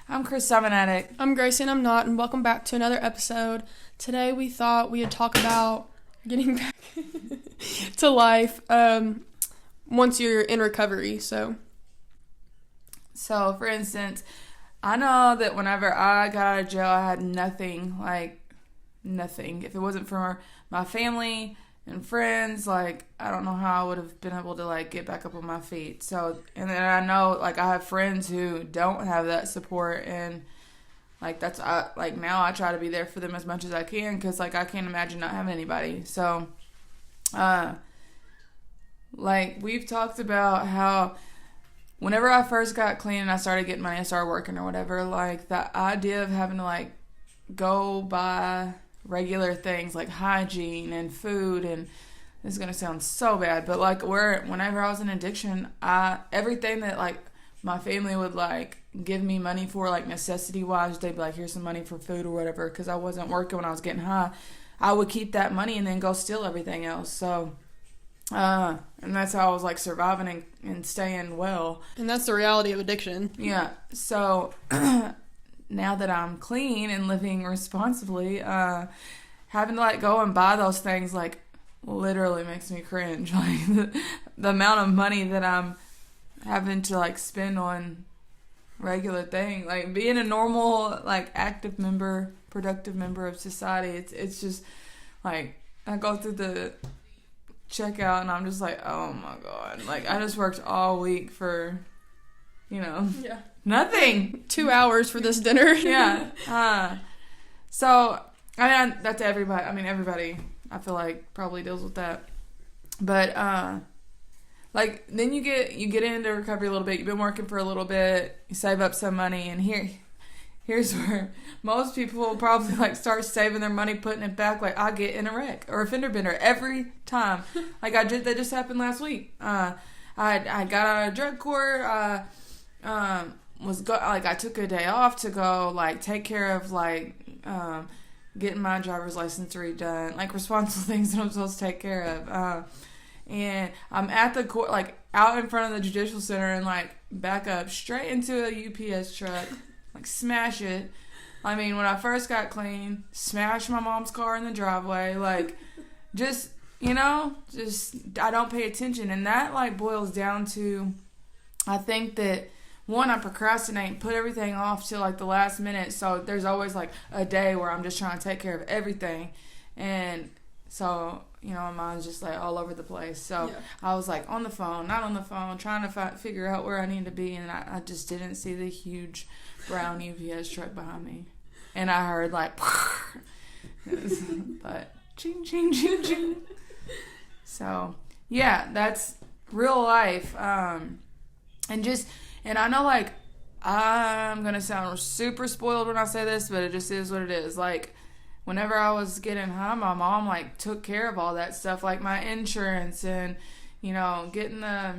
I'm Krista, I'm an addict. I'm Gracie and I'm not, and welcome back to another episode. Today we thought we would talk about getting back to life once you're in recovery. So, for instance, I know that whenever I got out of jail, I had nothing. If it wasn't for my family and friends, I don't know how I would have been able to, get back up on my feet. So, and then I know, I have friends who don't have that support, and, now I try to be there for them as much as I can, because, I can't imagine not having anybody. So, we've talked about how whenever I first got clean and I started getting money, I started working or whatever, the idea of having to, go buy regular things like hygiene and food, and this is going to sound so bad, but whenever I was in addiction, everything that my family would give me money for, necessity wise, they'd be like, here's some money for food or whatever, because I wasn't working when I was getting high. I would keep that money and then go steal everything else. So and that's how I was surviving and staying well. And that's the reality of addiction. Yeah. So now that I'm clean and living responsibly, having to go and buy those things literally makes me cringe. The amount of money that I'm having to spend on regular things, being a normal active member, productive member of society, it's just I go through the checkout and I'm just oh my god, I just worked all week for nothing. 2 hours for this dinner. Yeah. So, that's everybody. Everybody, I feel probably deals with that. But, then you get into recovery a little bit. You've been working for a little bit. You save up some money. And here's where most people will probably, start saving their money, putting it back. I get in a wreck or a fender bender every time. That just happened last week. I got out of drug court. I took a day off to go take care of getting my driver's license redone, responsible things that I'm supposed to take care of, and I'm at the court, out in front of the judicial center, and back up straight into a UPS truck, smash it. When I first got clean, smash my mom's car in the driveway, just I don't pay attention, and that boils down to, I think that, one, I procrastinate, put everything off till the last minute, so there's always a day where I'm just trying to take care of everything, and so my mind's just all over the place. So yeah. I was on the phone, not on the phone, trying to figure out where I need to be, and I just didn't see the huge brown UPS truck behind me, and I heard but ching ching ching ching. So yeah, that's real life, And I know, I'm going to sound super spoiled when I say this, but it just is what it is. Whenever I was getting high, my mom, took care of all that stuff, my insurance and, getting the,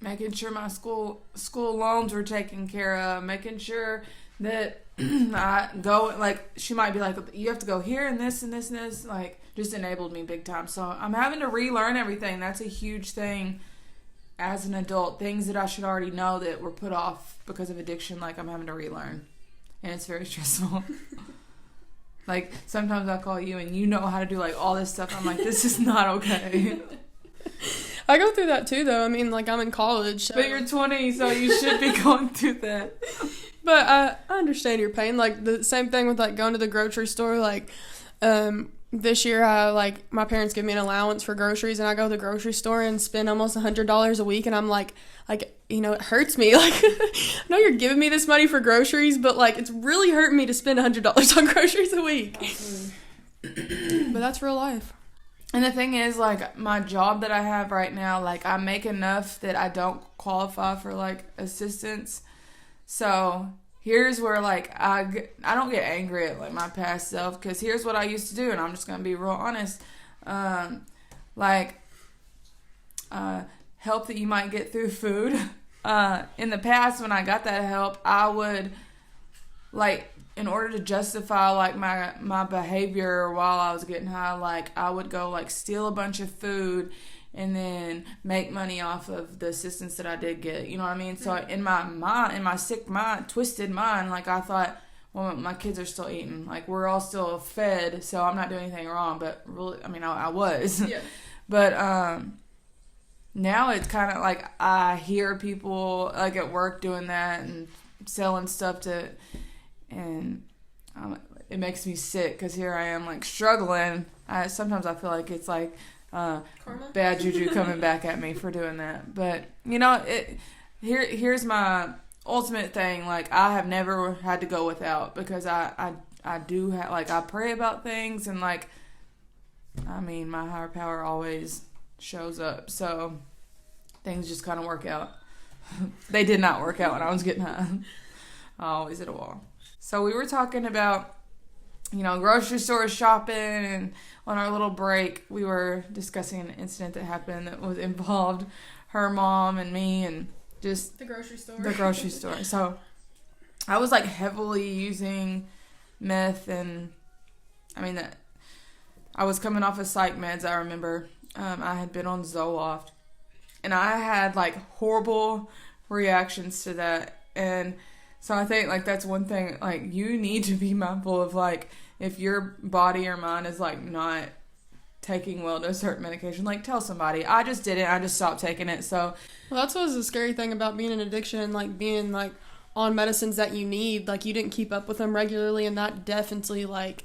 making sure my school loans were taken care of, making sure that I go, she might be you have to go here and this and this and this, just enabled me big time. So I'm having to relearn everything. That's a huge thing. As an adult, things that I should already know that were put off because of addiction, I'm having to relearn. And it's very stressful. Sometimes I call you and you know how to do, all this stuff. I'm this is not okay. I go through that too, though. I'm in college. So. But you're 20, so you should be going through that. But I understand your pain. The same thing with, going to the grocery store. This year, my parents give me an allowance for groceries, and I go to the grocery store and spend almost $100 a week, and I'm it hurts me. I know you're giving me this money for groceries, but, it's really hurting me to spend $100 on groceries a week. But that's real life. And the thing is, my job that I have right now, I make enough that I don't qualify for, assistance. So here's where, I don't get angry at, my past self, because here's what I used to do, and I'm just going to be real honest. Help that you might get through food. In the past, when I got that help, I would, in order to justify, my behavior while I was getting high, I would go, steal a bunch of food and then make money off of the assistance that I did get. You know what I mean? So in my mind, in my sick mind, twisted mind, like I thought, well, my kids are still eating. Like we're all still fed, so I'm not doing anything wrong. But really, I mean, I was. Yeah. But now it's kind of like I hear people like at work doing that and selling stuff and it makes me sick because here I am like struggling. Sometimes I feel like it's like bad juju coming back at me for doing that. But you know, here's my ultimate thing. Like I have never had to go without because I do have, like, I pray about things and like, I mean, my higher power always shows up. So things just kind of work out. They did not work out when I was getting high. I always hit a wall. So we were talking about, you know, grocery store shopping, and on our little break, we were discussing an incident that happened that was involved her mom and me and just the grocery store. The grocery store. So I was like heavily using meth, and I mean that I was coming off of psych meds. I remember I had been on Zoloft, and I had like horrible reactions to that. And so I think like that's one thing, like you need to be mindful of, like, if your body or mind is like not taking well to a certain medication, like tell somebody. I just didn't. I just stopped taking it. So well, that's what's the scary thing about being in addiction, like being like on medicines that you need, like you didn't keep up with them regularly, and that definitely like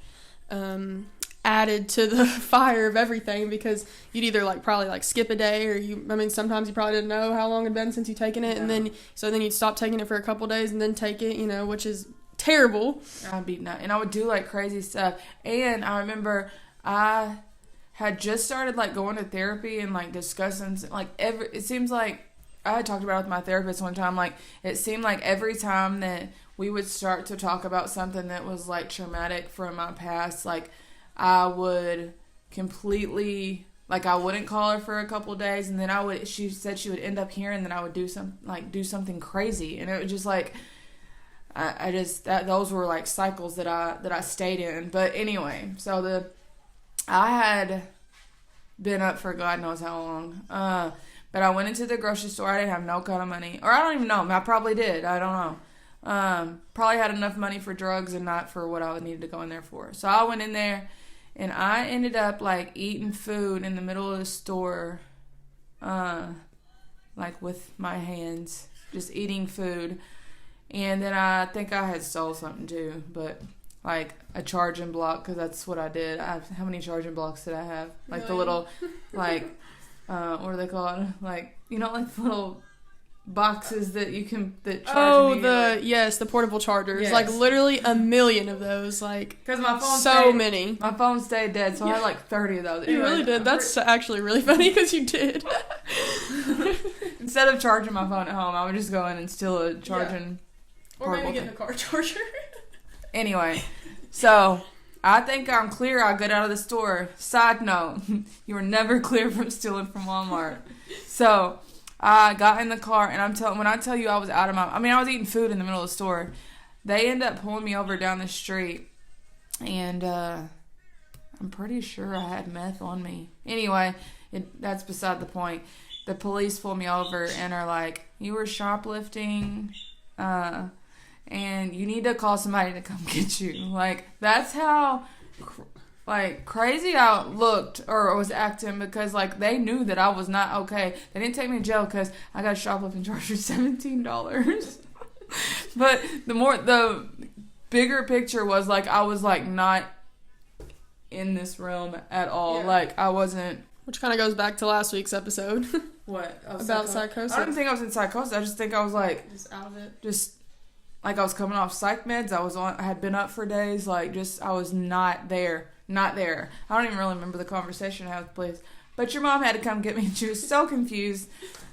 added to the fire of everything, because you'd either like probably like skip a day, or sometimes you probably didn't know how long it had been since you'd taken it. Yeah. And then you'd stop taking it for a couple days and then take it, you know, which is terrible. I'd be nuts. And I would do like crazy stuff. And I remember I had just started like going to therapy and like discussing like it seems like I had talked about it with my therapist one time, like it seemed like every time that we would start to talk about something that was like traumatic from my past, like I would completely, like I wouldn't call her for a couple of days, and then she said she would end up here, and then I would do something crazy, and it was just like those were like cycles that I stayed in. But anyway, so I had been up for God knows how long, but I went into the grocery store. I didn't have no kind of money, or I don't even know. I probably did. I don't know. Probably had enough money for drugs and not for what I needed to go in there for. So I went in there, and I ended up like eating food in the middle of the store, like with my hands, just eating food. And then I think I had stole something too, but like a charging block, because that's what I did. How many charging blocks did I have? Like the little, like, what are they called? Like, you know, like the little boxes that charge the portable chargers. Yes. Like literally a million of those, like, because my phone many. My phone stayed dead, so I had like 30 of those. You really did. That's actually really funny because you did. Instead of charging my phone at home, I would just go in and steal a charging. Or maybe get in a car charger. Anyway, so I think I'm clear. I get out of the store. Side note, you were never clear from stealing from Walmart. So I got in the car, and when I tell you I was out of I was eating food in the middle of the store. They end up pulling me over down the street, and I'm pretty sure I had meth on me. Anyway, that's beside the point. The police pull me over and are like, "You were shoplifting, and you need to call somebody to come get you." Like, that's how like crazy I looked or was acting, because like they knew that I was not okay. They didn't take me to jail because I got a shoplifting charge for $17. But the bigger picture was like I was like not in this realm at all. Yeah. Like I wasn't. Which kind of goes back to last week's episode. What? About psychosis. I don't think I was in psychosis. I just think I was like just out of it. Just like I was coming off psych meds. I had been up for days. Like just I was not there. Not there. I don't even really remember the conversation I had with the police. But your mom had to come get me, and she was so confused.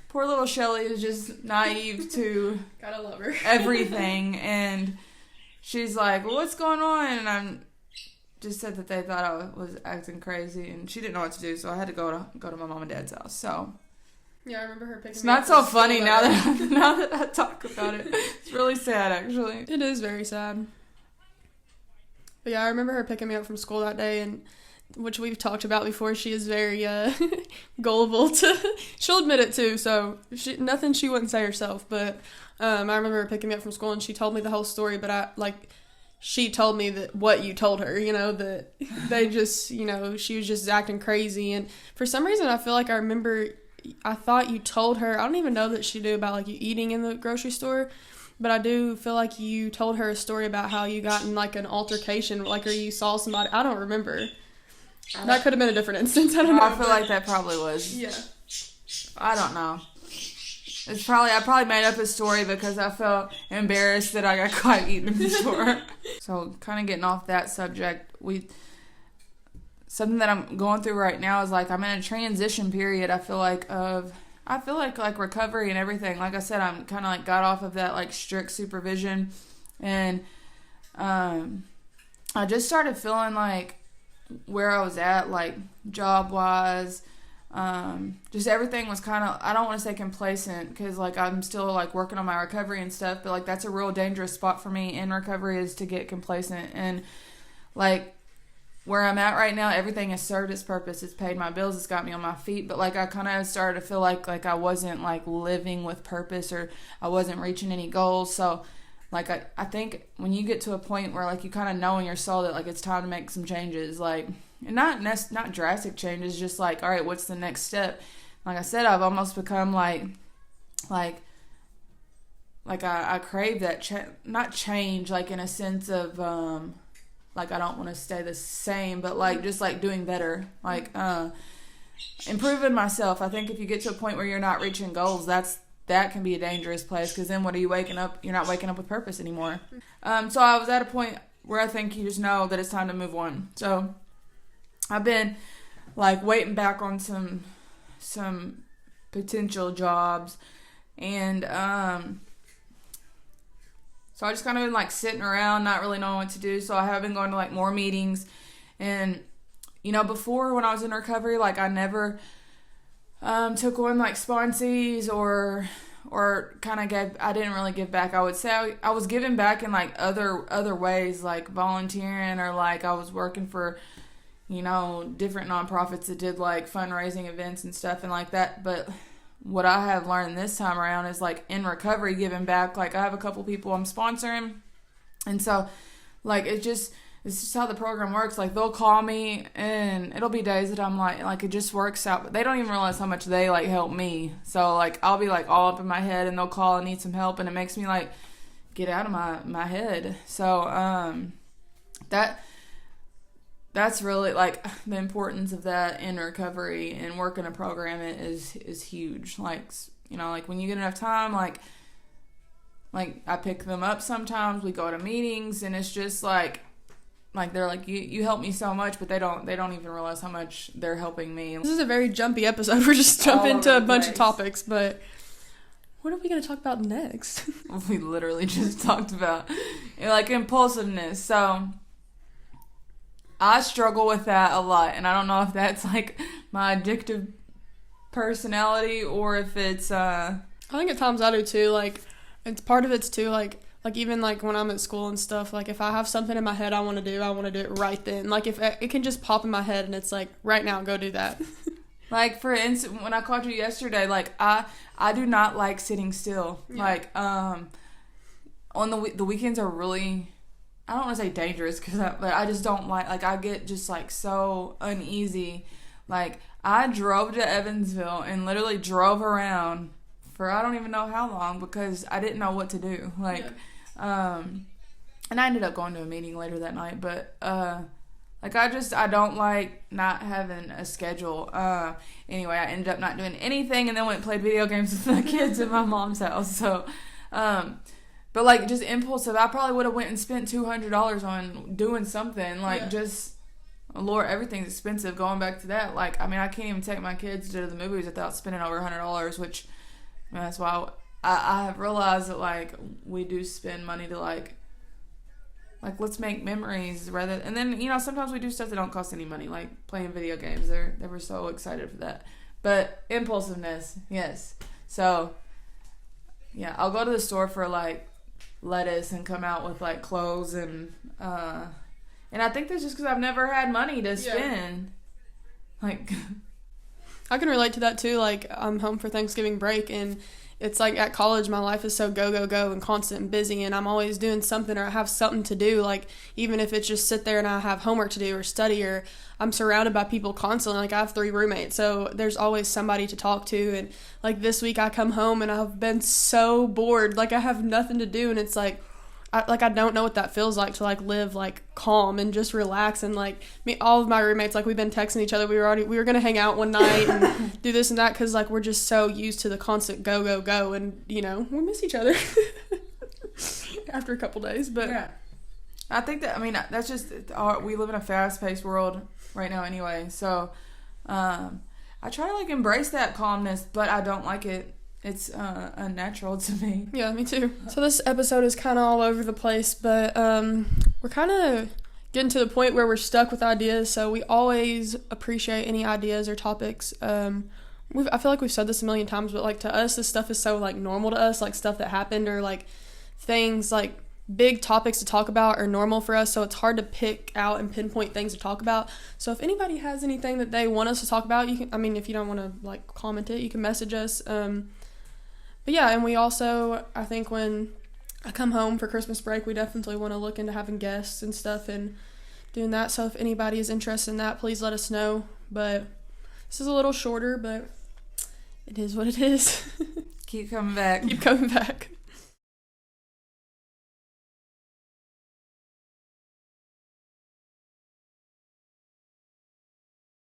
Poor little Shelly is just naive to gotta love her. Everything. And she's like, "Well, what's going on?" And I'm just said that they thought I was acting crazy, and she didn't know what to do, so I had to go to my mom and dad's house. So yeah, I remember her picking it's me up. It's not so funny now that I talk about it. It's really sad, actually. It is very sad. But yeah, I remember her picking me up from school that day, and which we've talked about before, she is very gullible to. She'll admit it too. So nothing she wouldn't say herself. But I remember her picking me up from school, and she told me the whole story. But she told me that what you told her, that they just, she was just acting crazy. And for some reason, I feel like I thought you told her. I don't even know that she knew about like you eating in the grocery store. But I do feel like you told her a story about how you got in like an altercation, like, or you saw somebody. I don't remember. That could have been a different instance. I don't know. I feel like that probably was. Yeah. I don't know. I probably made up a story because I felt embarrassed that I got caught eating in the store. So kind of getting off that subject, something that I'm going through right now is like I'm in a transition period. I feel like recovery and everything. Like I said, I'm kind of like got off of that like strict supervision, and I just started feeling like where I was at, like job wise, just everything was kind of, I don't want to say complacent because like I'm still like working on my recovery and stuff, but like that's a real dangerous spot for me in recovery is to get complacent. And like where I'm at right now, everything has served its purpose. It's paid my bills. It's got me on my feet. But, like, I kind of started to feel like I wasn't, like, living with purpose or I wasn't reaching any goals. So, like, I think when you get to a point where, like, you kind of know in your soul that, like, it's time to make some changes, like, and not drastic changes, just, like, all right, what's the next step? Like I said, I've almost become, I crave that, not change, like, in a sense of, like, I don't want to stay the same, but, like, just, like, doing better. Like, improving myself. I think if you get to a point where you're not reaching goals, that can be a dangerous place because then what are you waking up? You're not waking up with purpose anymore. So I was at a point where I think you just know that it's time to move on. So I've been, like, waiting back on some potential jobs and, so I just kind of been, like, sitting around, not really knowing what to do. So I have been going to, like, more meetings. And, before when I was in recovery, like, I never took on, like, sponsees or kind of I didn't really give back. I would say I was giving back in, like, other ways, like volunteering or, like, I was working for, different nonprofits that did, like, fundraising events and stuff and like that. But what I have learned this time around is, like, in recovery, giving back. Like, I have a couple people I'm sponsoring. And so, like, it's just how the program works. Like, they'll call me, and it'll be days that I'm like, it just works out. But they don't even realize how much they, like, help me. So, like, I'll be, like, all up in my head, and they'll call and need some help, and it makes me, like, get out of my head. So, that's really, like, the importance of that in recovery and working a program is huge. Like, like, when you get enough time, like I pick them up sometimes, we go to meetings, and it's just, like they're like, you help me so much, but they don't even realize how much they're helping me. This is a very jumpy episode. We're just jumping into a bunch of topics, but what are we going to talk about next? We literally just talked about, like, impulsiveness. So I struggle with that a lot, and I don't know if that's, like, my addictive personality or if it's, I think at times I do, too. Like, it's part of it's, too, like, even, like, when I'm at school and stuff, like, if I have something in my head I want to do it right then. Like, if it can just pop in my head, and it's, like, right now, go do that. Like, for instance, when I called you yesterday, like, I do not like sitting still. Yeah. Like, on the weekends are really, I don't want to say dangerous, but I just don't like, I get just, like, so uneasy. Like, I drove to Evansville and literally drove around for I don't even know how long because I didn't know what to do. Like, and I ended up going to a meeting later that night, but, like, I don't like not having a schedule. Anyway, I ended up not doing anything and then went and played video games with my kids at my mom's house. So, but, like, just impulsive. I probably would have went and spent $200 on doing something. Like, just, Lord, everything's expensive. Going back to that, like, I mean, I can't even take my kids to the movies without spending over $100, which, I mean, that's why I have realized that, like, we do spend money to, like, let's make memories rather. And then, sometimes we do stuff that don't cost any money, like playing video games. They were so excited for that. But impulsiveness, yes. So, yeah, I'll go to the store for, like, lettuce and come out with, like, clothes and And I think that's just because I've never had money to spend. Like, I can relate to that too. Like, I'm home for Thanksgiving break, and it's like at college, my life is so go and constant and busy, and I'm always doing something, or I have something to do. Like, even if it's just sit there and I have homework to do or study, or I'm surrounded by people constantly. Like, I have 3 roommates, so there's always somebody to talk to. And like this week I come home and I've been so bored. Like, I have nothing to do, and it's like, I don't know what that feels like to like live like calm and just relax. And like all of my roommates, like, we've been texting each other. We were gonna hang out one night and do this and that, because like we're just so used to the constant go, and you know, we miss each other after a couple days. But yeah, I think that, I mean, that's just we live in a fast-paced world right now anyway. So I try to like embrace that calmness, but I don't like it. It's unnatural to me. Yeah, me too. So this episode is kind of all over the place, but we're kind of getting to the point where we're stuck with ideas, so we always appreciate any ideas or topics. I feel like we've said this a million times, but like to us, this stuff is so like normal to us, like stuff that happened, or like things like big topics to talk about are normal for us, so it's hard to pick out and pinpoint things to talk about. So if anybody has anything that they want us to talk about, you can, I mean, if you don't want to like comment it, you can message us. But yeah, and we also, I think when I come home for Christmas break, we definitely want to look into having guests and stuff and doing that. So if anybody is interested in that, please let us know. But this is a little shorter, but it is what it is. Keep coming back. Keep coming back.